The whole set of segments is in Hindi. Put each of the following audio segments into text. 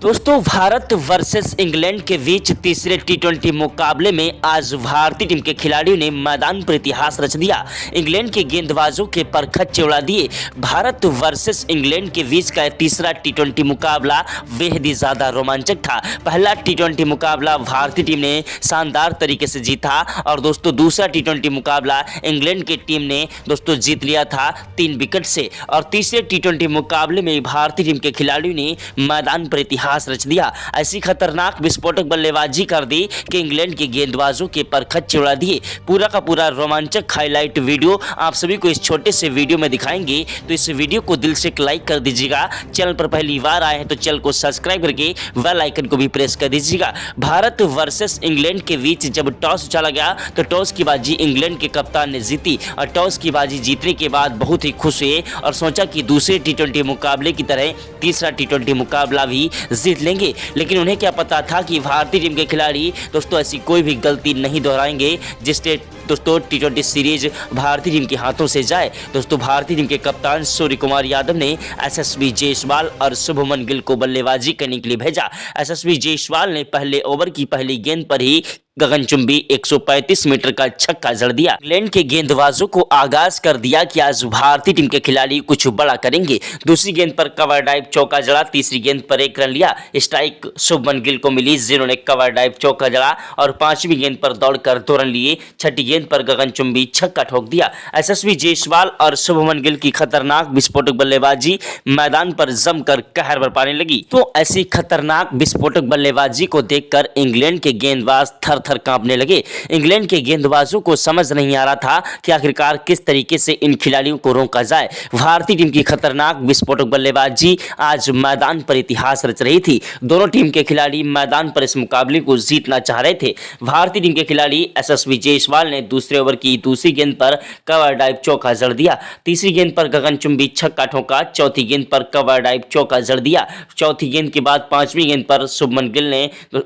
दोस्तों भारत वर्सेस इंग्लैंड के बीच तीसरे टी20 मुकाबले में आज भारतीय टीम के खिलाड़ियों ने मैदान पर इतिहास रच दिया। इंग्लैंड के गेंदबाजों के परखच्चे उड़ा दिए। भारत वर्सेस इंग्लैंड के बीच का तीसरा टी20 मुकाबला बेहद ही ज्यादा रोमांचक था। पहला टी20 मुकाबला भारतीय टीम ने शानदार तरीके से जीता और दोस्तों दूसरा टी20 मुकाबला इंग्लैंड की टीम ने दोस्तों जीत लिया था 3 विकेट से। और तीसरे टी20 मुकाबले में भारतीय टीम के खिलाड़ियों ने मैदान पर इतिहास रच दिया। ऐसी खतरनाक विस्फोटक बल्लेबाजी कर दी कि इंग्लैंड के गेंदबाजों के परखच्चे उड़ा दिए। पूरा का पूरा रोमांचक हाईलाइट वीडियो आप सभी को इस छोटे से वीडियो में दिखाएंगे, तो इस वीडियो को दिल से लाइक कर दीजिएगा। चैनल पर पहली बार आए हैं तो चैनल को सब्सक्राइब करके बेल आइकन को भी प्रेस कर दीजिएगा। भारत वर्सेस इंग्लैंड के बीच जब टॉस उछाला गया तो टॉस की बाजी इंग्लैंड के कप्तान ने जीती और टॉस की बाजी जीतने के बाद बहुत ही खुश हुए और सोचा कि दूसरे टी20 मुकाबले की तरह तीसरा टी20 मुकाबला भी जीत लेंगे। लेकिन उन्हें क्या पता था कि भारतीय टीम के खिलाड़ी दोस्तों ऐसी कोई भी गलती नहीं दोहराएंगे जिससे दोस्तों टी20 सीरीज भारतीय टीम के हाथों से जाए। दोस्तों भारतीय टीम के कप्तान सूर्य कुमार यादव ने यशस्वी जायसवाल और शुभमन गिल को बल्लेबाजी करने के लिए भेजा। यशस्वी जायसवाल ने पहले ओवर की पहली गेंद पर ही गगनचुंबी 135 मीटर का छक्का जड़ दिया। इंग्लैंड के गेंदबाजों को आगाज कर दिया कि आज भारतीय टीम के खिलाड़ी कुछ बड़ा करेंगे। दूसरी गेंद पर कवर ड्राइव चौका जड़ा, तीसरी गेंद पर 1 रन लिया। स्ट्राइक शुभमन गिल को मिली जिन्होंने कवर ड्राइव चौका जड़ा और पांचवी गेंद पर दौड़कर 2 रन लिए। छठी गेंद पर गगनचुंबी छक्का ठोक दिया। यशस्वी जायसवाल और शुभमन गिल की खतरनाक विस्फोटक बल्लेबाजी मैदान पर जमकर कहर बरपाने लगी। तो ऐसी खतरनाक विस्फोटक बल्लेबाजी को देखकर इंग्लैंड के गेंदबाज थर कांपने लगे। इंग्लैंड के गेंदबाजों को समझ नहीं आ रहा था कि आखिरकार किस तरीके से इन खिलाड़ियों को रोका जाए। भारतीय टीम की खतरनाक विस्फोटक बल्लेबाजी आज मैदान पर इतिहास रच रही थी। दोनों टीम के खिलाड़ी मैदान पर इस मुकाबले को जीतना चाह रहे थे। भारतीय टीम के खिलाड़ी यशस्वी जायसवाल ने दूसरे ओवर की दूसरी गेंद पर कवर ड्राइव चौका जड़ दिया। तीसरी गेंद पर गगनचुंबी छक्का ठोका। चौथी गेंद पर कवर ड्राइव चौका जड़ दिया। चौथी गेंद के बाद पांचवी गेंद पर शुभमन गिल ने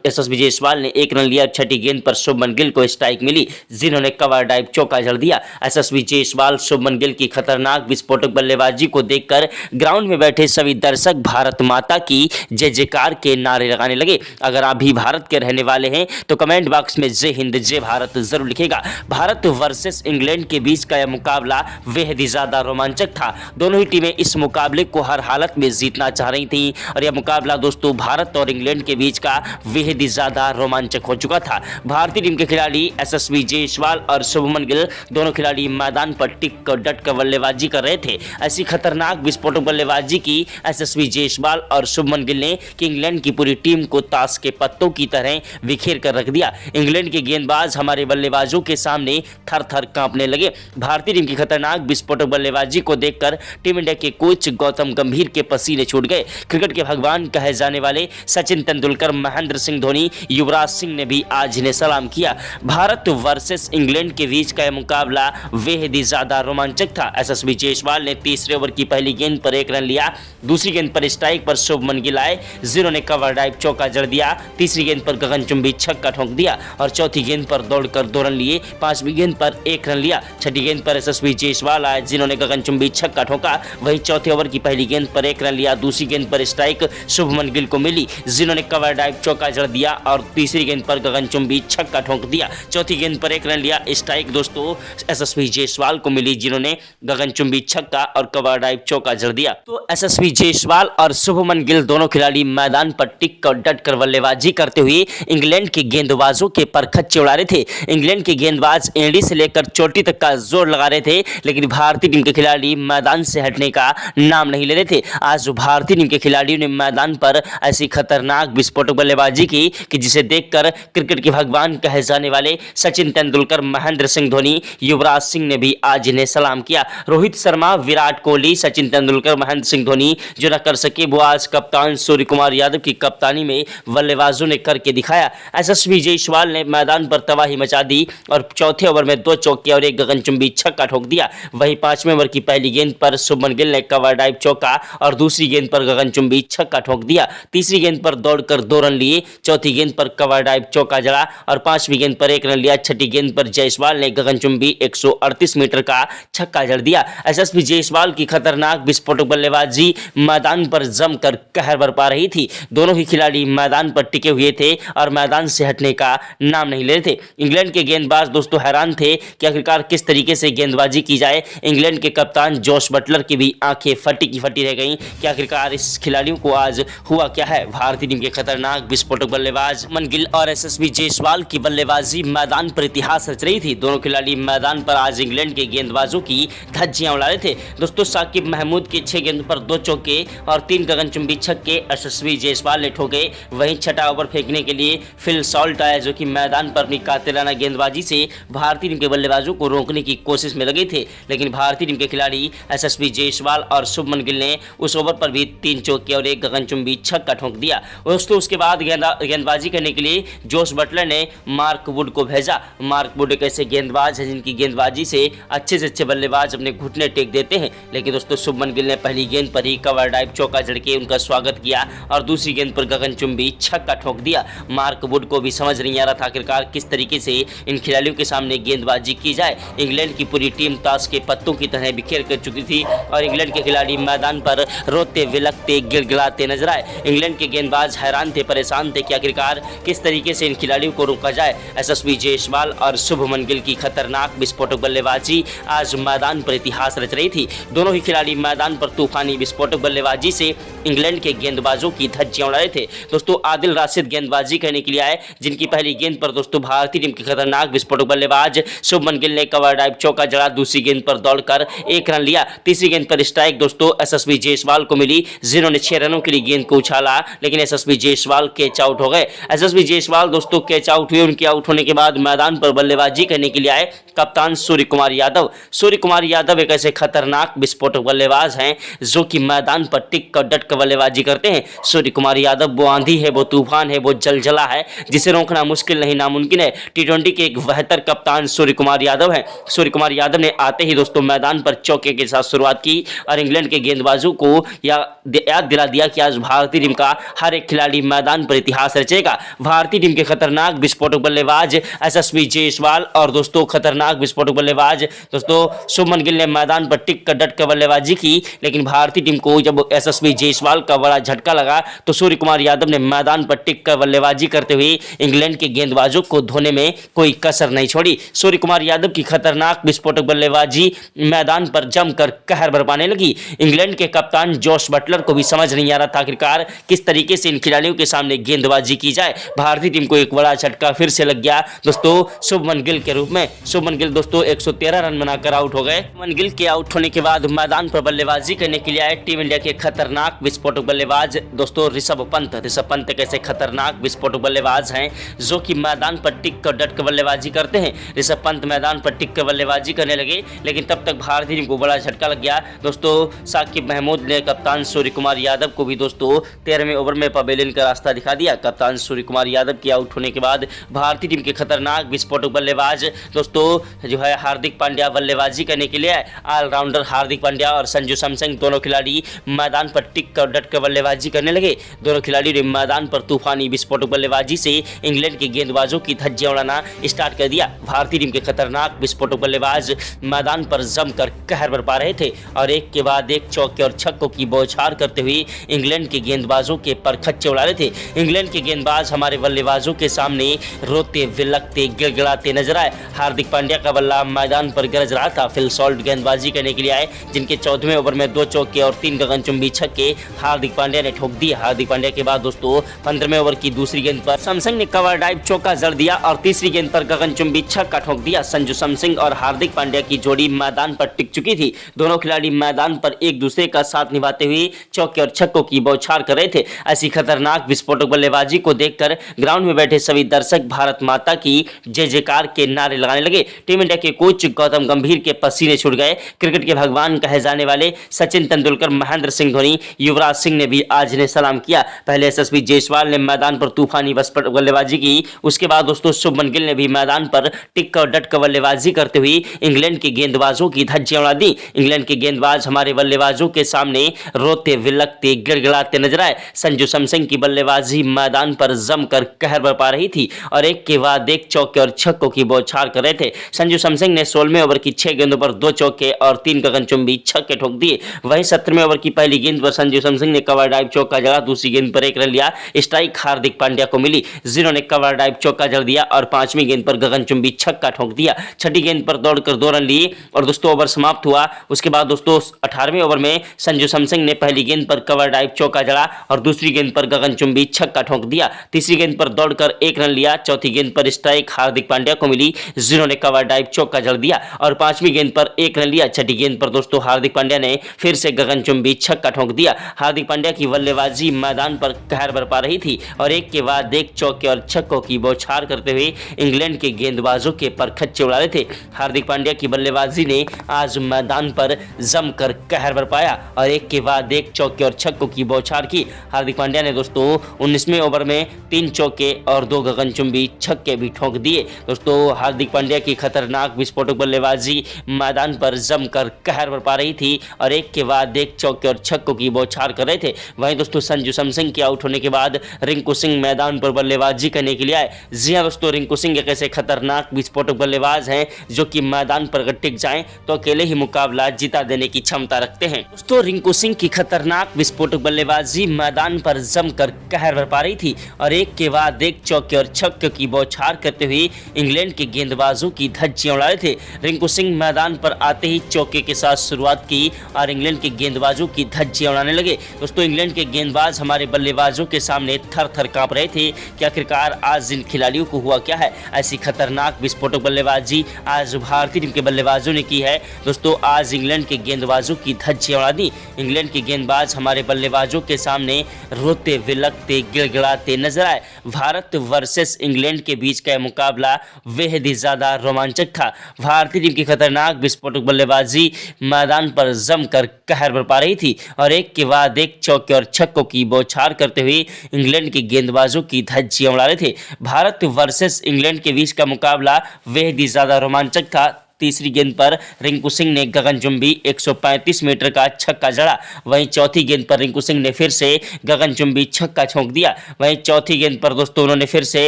यशस्वी जायसवाल ने 1 रन लिया। छठी गेंद पर शुभमन गिल को स्ट्राइक मिली जिन्होंने कवर ड्राइव चौका जड़ दिया। यशस्वी जायसवाल शुभमन गिल की खतरनाक विस्फोटक बल्लेबाजी को देखकर ग्राउंड में बैठे सभी दर्शक भारत माता की जय जयकार के नारे लगाने लगे। अगर आप भी भारत के रहने वाले हैं तो कमेंट बॉक्स में जय हिंद जय भारत जरूर लिखेगा। भारत वर्सेस इंग्लैंड के बीच का यह मुकाबला बेहद ही ज्यादा रोमांचक था। दोनों ही टीमें इस मुकाबले को हर हालत में जीतना चाह रही थी और यह मुकाबला दोस्तों भारत और इंग्लैंड के बीच का बेहद ही ज्यादा रोमांचक हो चुका था। भारतीय टीम के खिलाड़ी यशस्वी जायसवाल और शुभमन गिल दोनों खिलाड़ी मैदान पर टिक कर डट कर बल्लेबाजी कर रहे थे। ऐसी खतरनाक विस्फोटक बल्लेबाजी की यशस्वी जायसवाल और शुभमन गिल ने कि इंग्लैंड की पूरी टीम को ताश के पत्तों की तरह बिखेर कर रख दिया। इंग्लैंड के गेंदबाज हमारे बल्लेबाजों के सामने थर थर कांपने लगे। भारतीय टीम की खतरनाक विस्फोटक बल्लेबाजी को देखकर टीम इंडिया के कोच गौतम गंभीर के पसीने छूट गए। क्रिकेट के भगवान कहे जाने वाले सचिन तेंदुलकर, महेंद्र सिंह धोनी, युवराज सिंह ने भी आज इन्हें सलाम किया। भारत वर्सेस इंग्लैंड के बीच का यह मुकाबला बेहद ही ज्यादा रोमांचक था। यशस्वी जायसवाल ने तीसरे ओवर की पहली गेंद पर 1 रन लिया। दूसरी गेंद पर स्ट्राइक पर शुभमन गिल आए जिन्होंने कवर ड्राइव चौका जड़ दिया। तीसरी गेंद पर गगनचुंबी छक्का ठोक दिया और चौथी गेंद पर दौड़कर 2 रन लिए। पांचवी गेंद पर 1 रन लिया। छठी गेंद पर यशस्वी जायसवाल आए जिन्होंने गगनचुंबी छक्का ठोका। वहीं चौथे ओवर की पहली गेंद पर 1 रन लिया। दूसरी गेंद पर स्ट्राइक शुभमन गिल को मिली जिन्होंने कवर ड्राइव चौका जड़ दिया और तीसरी गेंद पर गगनचुंबी छक्का ठोक दिया। चौथी गेंद पर 1 रन लिया। स्ट्राइक दोस्तों यशस्वी जायसवाल को मिली जिन्होंने गगनचुंबी छक्का और कवर ड्राइव चौका जड़ दिया। तो यशस्वी जायसवाल और शुभमन गिल दोनों खिलाड़ी मैदान पर टिक कर डट कर बल्लेबाजी करते हुए इंग्लैंड के गेंदबाजों के परखच्चे उड़ा रहे थे। इंग्लैंड के गेंदबाज एड़ी से लेकर चोटी तक का जोर लगा रहे थे, लेकिन भारतीय टीम के खिलाड़ी मैदान से हटने का नाम नहीं ले रहे थे। आज भारतीय टीम के खिलाड़ियों ने मैदान पर ऐसी खतरनाक विस्फोटक बल्लेबाजी की कि जिसे देखकर क्रिकेट के भगवान कहे जाने वाले सचिन तेंदुलकर, महेंद्र सिंह धोनी, युवराज सिंह ने भी आज इन्हें सलाम किया। रोहित शर्मा, विराट कोहली, सचिन तेंदुलकर, महेंद्र सिंह धोनी जो न कर सके वो आज कप्तान सूर्य कुमार यादव की कप्तानी में बल्लेबाजों ने करके दिखाया। यशस्वी जायसवाल ने मैदान पर तबाही मचा दी और चौथे ओवर में 2 चौके और एक गगनचुंबी छक्का ठोक दिया। वहीं 5वें ओवर की पहली गेंद पर शुभमन गिल ने कवर ड्राइव चौका और दूसरी गेंद पर गगनचुंबी छक्का ठोक दिया। तीसरी गेंद पर दौड़कर 2 रन लिए, चौथी गेंद पर कवर ड्राइव चौका जड़ा और 5वीं गेंद पर 1 रन लिया। छठी गेंद पर जायसवाल ने गगनचुंबी 138 मीटर का छक्का जड़ दिया। एसएसबी जायसवाल की खतरनाक विस्फोटक बल्लेबाजी मैदान पर जमकर कहर बरपा रही थी। दोनों ही खिलाड़ी मैदान पर टिके हुए थे और मैदान से हटने का नाम नहीं ले रहे थे। इंग्लैंड के गेंदबाज दोस्तों हैरान थे कि आखिरकार किस तरीके से गेंदबाजी की जाए। इंग्लैंड के कप्तान जोश बटलर की भी आंखें फटी की फटी रह गईं कि आखिरकार इस खिलाड़ियों को आज हुआ क्या है। भारतीय टीम के खतरनाक विस्फोटक बल्लेबाज शुभमन गिल और एसएसबी जायसवाल की बल्लेबाजी मैदान पर इतिहास रच रही थी। दोनों खिलाड़ी मैदान पर आज इंग्लैंड के गेंदबाजों की धज्जियां उड़ा रहे थे। दोस्तों साकिब महमूद के 6 गेंद पर 2 चौके और 3 गगनचुंबी छक्के एसएसबी जायसवाल ने ठोके। वहीं छठा ओवर फेंकने के लिए फिल सॉल्ट आया, जो कि मैदान पर अपनी कातिलाना गेंदबाजी से भारतीय टीम के बल्लेबाजों को रोकने की कोशिश में लगे थे। लेकिन भारतीय टीम के खिलाड़ी एसएसबी जायसवाल और शुभमन गिल ने उस ओवर पर भी 3 चौके और 1 गगनचुंबी छक्का ठोक दिया। दोस्तों उसके बाद गेंदबाजी करने के लिए जोश बटलर ने मार्क वुड को भेजा। मार्क वुड एक ऐसे गेंदबाज है जिनकी गेंदबाजी से अच्छे बल्लेबाज अपने घुटने टेक देते हैं। लेकिन दोस्तों शुभमन गिल ने पहली गेंद पर ही कवर ड्राइव चौका जड़ के उनका स्वागत किया और दूसरी गेंद पर गगनचुंबी छक्का ठोक दिया। मार्क वुड को भी समझ नहीं आ रहा था आखिरकार किस तरीके से इन खिलाड़ियों के सामने गेंदबाजी की जाए। इंग्लैंड की पूरी टीम ताश के पत्तों की तरह बिखेर कर चुकी थी और इंग्लैंड के खिलाड़ी मैदान पर रोते विलकते गिड़गिड़ाते नजर आए। इंग्लैंड के गेंदबाज हैरान थे, परेशान थे कि आखिरकार किस तरीके से इन खिलाड़ियों को रोका जाए। एसएसबी जायसवाल और शुभमन गिल की खतरनाक विस्फोटक बल्लेबाजी आज मैदान पर इतिहास रच रही थी। दोनों ही खिलाड़ी मैदान पर तूफानी विस्फोटक बल्लेबाजी से इंग्लैंड के गेंदबाजों की धज्जियां उड़ा रहे थे। दोस्तों आदिल राशिद गेंदबाजी करने के लिए आए, जिनकी पहली गेंद पर दोस्तों भारतीय टीम के खतरनाक विस्फोटक बल्लेबाज शुभमन गिल ने कवर ड्राइव चौका जड़ा, दूसरी गेंद पर दौड़कर 1 रन लिया। तीसरी गेंद पर स्ट्राइक दोस्तों एसएसबी जायसवाल को मिली, जिन्होंने 6 रनों के लिए गेंद को उछाला, लेकिन एसएसबी जायसवाल कैच आउट हो गए। एसएसबी जायसवाल दोस्तों कैच आउट हुए। उनके आउट होने के बाद मैदान पर बल्लेबाजी करने के लिए आए कप्तान सूर्य कुमार यादव। सूर्य कुमार यादव एक ऐसे खतरनाक विस्फोटक बल्लेबाज हैं जो कि मैदान पर टिक कर डट कर बल्लेबाजी करते हैं। सूर्य कुमार यादव वो आंधी है, वो तूफान है, वो जलजला है जिसे रोकना मुश्किल नहीं नामुमकिन है। टी20 के एक बेहतर कप्तान सूर्य कुमार यादव हैं। सूर्य कुमार यादव ने आते ही दोस्तों मैदान पर चौके के साथ शुरुआत की और इंग्लैंड के गेंदबाजों को याद दिला दिया कि आज भारतीय टीम का हर एक खिलाड़ी मैदान पर इतिहास रचेगा। भारतीय टीम के खतरनाक विस्फोटक बल्लेबाज एसएसबी जायसवाल और दोस्तों खतरनाक विस्फोटक बल्लेबाज दोस्तों शुभमन गिल ने मैदान पर टिक कर डट कर बल्लेबाजी की। लेकिन भारतीय टीम को जब एसएसबी जायसवाल का बड़ा झटका लगा तो सूर्य कुमार यादव ने मैदान पर टिक कर बल्लेबाजी करते हुए इंग्लैंड के गेंदबाजों को धोने में कोई कसर नहीं छोड़ी। सूर्य कुमार यादव की खतरनाक विस्फोटक बल्लेबाजी मैदान पर जमकर कहर बरपाने लगी। इंग्लैंड के कप्तान जोश बटलर को भी समझ नहीं आ रहा था आखिरकार किस तरीके से इन खिलाड़ियों के सामने गेंदबाजी की जाए। भारतीय टीम को एक बड़ा झटका फिर से लग गया दोस्तों शुभमन गिल के रूप में। शुभमन गिल दोस्तों 113 रन बनाकर आउट हो गए। शुभमन गिल के आउट होने के बाद मैदान पर बल्लेबाजी करने के लिए आए टीम इंडिया के खतरनाक विस्फोटक बल्लेबाज दोस्तों ऋषभ पंत। ऋषभ पंत कैसे खतरनाक विस्फोटक बल्लेबाज हैं जो कि मैदान पर टिक कर डट कर बल्लेबाजी करते हैं। ऋषभ पंत मैदान पर टिक कर बल्लेबाजी करने लगे, लेकिन तब तक भारतीय टीम को बड़ा झटका लग गया। दोस्तों साकिब महमूद ने कप्तान सूर्य कुमार यादव को भी दोस्तों 13वें ओवर में पवेलियन का रास्ता दिखा दिया। कप्तान सूर्य कुमार यादव के आउट होने के बाद भारतीय टीम के खतरनाक विस्फोटक बल्लेबाज दोस्तों जो है हार्दिक पांड्या बल्लेबाजी करने के लिए ऑलराउंडर हार्दिक पांड्या और संजू सैमसन दोनों खिलाड़ी मैदान पर टिक कर डट कर बल्लेबाजी करने लगे। दोनों खिलाड़ियों ने मैदान पर तूफानी विस्फोटक बल्लेबाजी से इंग्लैंड के गेंदबाजों की धज्जियां उड़ाना स्टार्ट कर दिया। भारतीय टीम के खतरनाक विस्फोटक बल्लेबाज मैदान पर जमकर कहर बरपा रहे थे और एक के बाद एक चौके और छक्कों की बौछार करते हुए इंग्लैंड के गेंदबाजों के परखच्चे उड़ा रहे थे। इंग्लैंड के गेंदबाज हमारे बल्लेबाजों के सामने रोते विलकते गिड़गिड़ाते नजर आए। हार्दिक पांड्या का बल्ला मैदान पर गरज रहा था। फिल सॉल्ट गेंदबाजी करने के लिए आए, जिनके 14वें ओवर में 2 चौके और 3 गगनचुंबी छक्के हार्दिक पांड्या ने ठोक दिए। हार्दिक पांड्या के बाद दोस्तों 15वें ओवर की दूसरी गेंद पर सैमसन ने कवर ड्राइव चौका जड़ दिया और तीसरी गेंद पर गगनचुंबी छक्का ठोक दिया। संजू सैमसन और हार्दिक पांड्या की जोड़ी मैदान पर टिक चुकी थी। दोनों खिलाड़ी मैदान पर एक दूसरे का साथ निभाते हुए चौके और छक्कों की बौछार कर रहे थे। ऐसी खतरनाक विस्फोटक बल्लेबाजी को देखकर ग्राउंड में बैठे सभी दर्शक भारत माता की जय जयकार के नारे लगाने लगे। टीम इंडिया के कोच गौतम गंभीर के पसीने छूट गए। क्रिकेट के भगवान कहे जाने वाले सचिन तेंदुलकर, महेंद्र सिंह धोनी, युवराज सिंह ने भी आज इन्हें सलाम किया। पहले एसएसबी जायसवाल ने मैदान पर तूफानी बल्लेबाजी की, उसके बाद दोस्तों शुभमन गिल ने भी मैदान पर टिक और डट कर बल्लेबाजी करते हुए इंग्लैंड के गेंदबाजों की धज्जियां उड़ा दी। इंग्लैंड के गेंदबाज हमारे बल्लेबाजों के सामने रोते विलकते गिड़गिड़ाते नजर आए। संजू सैमसन की बल्लेबाजी मैदान पर जमकर कहर बरपा रही थी और एक के बाद एक चौके और छक्कों की बौछार कर रहे थे। संजू सैमसन ने 16वें ओवर की 6 गेंदों पर 2 चौके और 3 गगनचुंबी छक्के ठोक दिए। वहीं 17वें ओवर की पहली गेंद पर संजू सैमसन ने कवर ड्राइव चौका जड़ा, दूसरी गेंद पर 1 रन लिया। स्ट्राइक हार्दिक पांड्या को मिली, जिन्होंने कवर ड्राइव चौका जड़ दिया और 5वीं गेंद पर गगनचुंबी छक्का ठोक दिया। छठी गेंद पर दौड़कर 2 रन लिए और दोस्तों ओवर समाप्त हुआ। उसके बाद दोस्तों 18वें ओवर में संजू सैमसन ने पहली गेंद पर कवर ड्राइव चौका जड़ा और दूसरी गेंद पर गगनचुंबी छक्का ठोक दिया। तीसरी गेंद पर दौड़कर 1 रन लिया। चौथी गेंद पर स्ट्राइक हार्दिक पांड्या को मिली, जिन्होंने कवर ड्राइव चौका जड़ दिया और 5वीं गेंद पर 1 रन लिया। छठी गेंद पर दोस्तों हार्दिक पांड्या ने फिर से गगनचुंबी छक्का ठोक दिया। हार्दिक पांड्या की बल्लेबाजी मैदान पर कहर बरपा रही थी और एक के बाद एक चौके और छक्कों की बौछार करते हुए इंग्लैंड के गेंदबाजों के परखच्चे उड़ा रहे थे। हार्दिक पांड्या की बल्लेबाजी ने आज मैदान पर जमकर कहर बरपाया और एक के बाद एक चौके और छक्कों की बौछार की। हार्दिक पांड्या ने दोस्तों 19वें ओवर में 3 चौके और 2 गगनचुंबी छक्के भी ठोक दिए। दोस्तों हार्दिक पांड्या की खतरनाक विस्फोटक बल्लेबाजी मैदान पर जमकर कहर बरपा रही थी और एक के बाद एक चौके और छक्कों की बौछार कर रहे थे। वहीं दोस्तों संजू सैमसन के आउट होने के बाद रिंकू सिंह मैदान पर बल्लेबाजी करने के लिए आए। जी हां दोस्तों, रिंकू सिंह एक ऐसे खतरनाक विस्फोटक बल्लेबाज हैं जो कि मैदान पर अगर टिक जाएं तो अकेले ही मुकाबला जिता देने की क्षमता रखते हैं। दोस्तों रिंकू सिंह की खतरनाक विस्फोटक बल्लेबाजी मैदान पर जमकर कहर बरपा रही थी और एक के बाद एक चौके और छक्के की बौछार करते हुए इंग्लैंड के गेंदबाजों की धज्जियां उड़ा रहे थे। रिंकू सिंह मैदान पर आते ही चौके के साथ शुरुआत की और इंग्लैंड के गेंदबाजों की धज्जियां उड़ाने लगे। दोस्तों इंग्लैंड के गेंदबाज हमारे बल्लेबाजों के सामने थर थर कांप रहे थे कि आखिरकार आज इन खिलाड़ियों को हुआ क्या है। ऐसी खतरनाक विस्फोटक बल्लेबाजी आज भारतीय टीम के बल्लेबाजों ने की है। दोस्तों आज इंग्लैंड के गेंदबाजों की धज्जियां उड़ा दी। इंग्लैंड के गेंदबाज हमारे बल्लेबाजों के सामने रोते विलकते गिड़गिड़ाते नजर आए। भारत वर्सेस इंग्लैंड के बीच का मुकाबला बेहद ही ज्यादा रोमांचक था। भारतीय टीम की खतरनाक विस्फोटक बल्लेबाजी मैदान पर जमकर कहर बरपा रही थी और एक के बाद एक चौके और छक्कों की बौछार करते हुए इंग्लैंड के गेंदबाजों की धज्जियां उड़ा रहे थे। भारत वर्सेस इंग्लैंड के बीच का मुकाबला बेहद ही ज्यादा रोमांचक था। तीसरी गेंद पर रिंकू सिंह ने गगनचुंबी 135 मीटर का छक्का जड़ा। वहीं चौथी गेंद पर रिंकू सिंह ने फिर से गगनचुंबी छक्का ठोक दिया। वहीं चौथी गेंद पर दोस्तों उन्होंने फिर से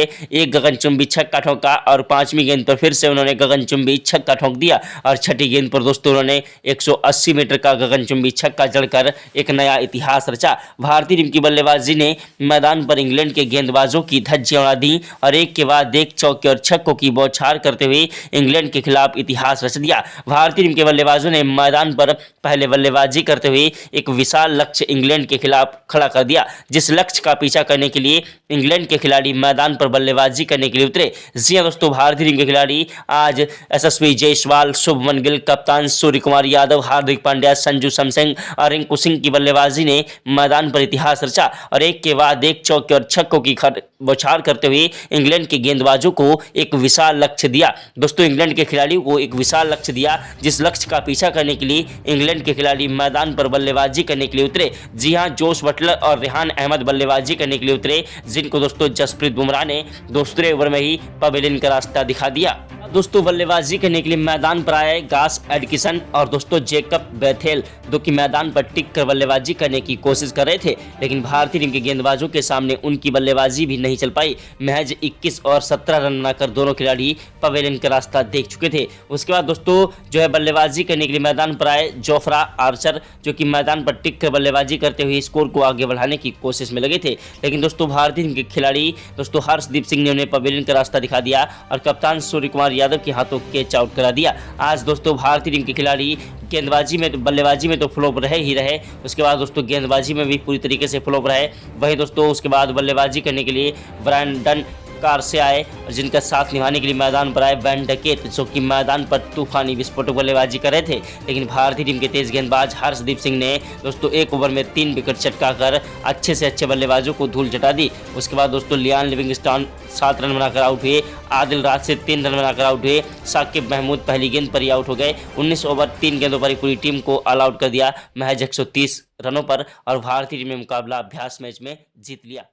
एक गगनचुंबी छक्का ठोका और 5वीं गेंद पर फिर से उन्होंने गगनचुंबी छक्का ठोक दिया और छठी गेंद पर दोस्तों उन्होंने 180 मीटर का गगनचुंबी छक्का जड़कर एक नया इतिहास रचा। भारतीय टीम की बल्लेबाजी ने मैदान पर इंग्लैंड के गेंदबाजों की धज्जियां उड़ा दी और एक के बाद एक चौके और छक्कों की बौछार करते हुए इंग्लैंड के खिलाफ इतिहास रच दिया। भारतीय टीम के बल्लेबाजों ने मैदान पर पहले बल्लेबाजी करते हुए एक विशाल लक्ष्य इंग्लैंड के खिलाफ खड़ा कर दिया, जिस लक्ष्य का पीछा करने के लिए इंग्लैंड के खिलाड़ी मैदान पर बल्लेबाजी करने के लिए उतरे। जी हां दोस्तों, भारतीय टीम के खिलाड़ी आज यशस्वी जायसवाल, शुभमन गिल, कप्तान सूर्य कुमार यादव, हार्दिक पांड्या, संजू सैमसन और रिंकू सिंह की बल्लेबाजी ने मैदान पर इतिहास रचा और एक के बाद एक चौके और छक्कों की बौछार करते हुए इंग्लैंड के गेंदबाजों को एक विशाल लक्ष्य दिया। दोस्तों इंग्लैंड के खिलाड़ियों को एक विशाल लक्ष्य दिया, जिस लक्ष्य का पीछा करने के लिए इंग्लैंड के खिलाड़ी मैदान पर बल्लेबाजी करने के लिए उतरे। जी हां, जोश बटलर और रेहान अहमद बल्लेबाजी करने के लिए उतरे, जिनको दोस्तों जसप्रीत बुमराह ने दूसरे ओवर में ही पवेलियन का रास्ता दिखा दिया। दोस्तों बल्लेबाजी करने के लिए मैदान पर आए गास एडकिसन और दोस्तों जेकब बेथेल, जो कि मैदान पर टिक कर बल्लेबाजी करने की कोशिश कर रहे थे, लेकिन भारतीय टीम के गेंदबाजों के सामने उनकी बल्लेबाजी भी नहीं चल पाई। महज 21 और 17 रन बनाकर दोनों खिलाड़ी पवेलियन का रास्ता देख चुके थे। उसके बाद दोस्तों जो है बल्लेबाजी करने के लिए मैदान पर आए जोफ्रा आर्चर, जो कि मैदान पर टिक कर बल्लेबाजी करते हुए स्कोर को आगे बढ़ाने की कोशिश में लगे थे, लेकिन दोस्तों भारतीय टीम के खिलाड़ी दोस्तों हर्षदीप सिंह ने उन्हें पवेलियन का रास्ता दिखा दिया और कप्तान सूर्य कुमार यादव के हाथों कैच आउट करा दिया। आज दोस्तों भारतीय टीम के खिलाड़ी गेंदबाजी में बल्लेबाजी में तो फ्लॉप रहे ही रहे, उसके बाद दोस्तों गेंदबाजी में भी पूरी तरीके से फ्लॉप रहे। वही दोस्तों उसके बाद बल्लेबाजी करने के लिए ब्रायन कार से आए और जिनका साथ निभाने के लिए मैदान पर आए बैन डकेट, जो कि मैदान पर तूफानी विस्फोटक बल्लेबाजी कर रहे थे, लेकिन भारतीय टीम के तेज गेंदबाज हर्षदीप सिंह ने दोस्तों 1 ओवर में 3 विकेट चटकाकर अच्छे से अच्छे बल्लेबाजों को धूल चटा दी। उसके बाद दोस्तों लियान लिविंगस्टन 7 रन बनाकर आउट हुए, आदिल राज से 3 रन बनाकर आउट हुए, साकिब महमूद पहली गेंद पर ही आउट हो गए। 19 ओवर 3 गेंदों पर ही पूरी टीम को ऑल आउट कर दिया महज 130 रनों पर और भारतीय टीम ने मुकाबला अभ्यास मैच में जीत लिया।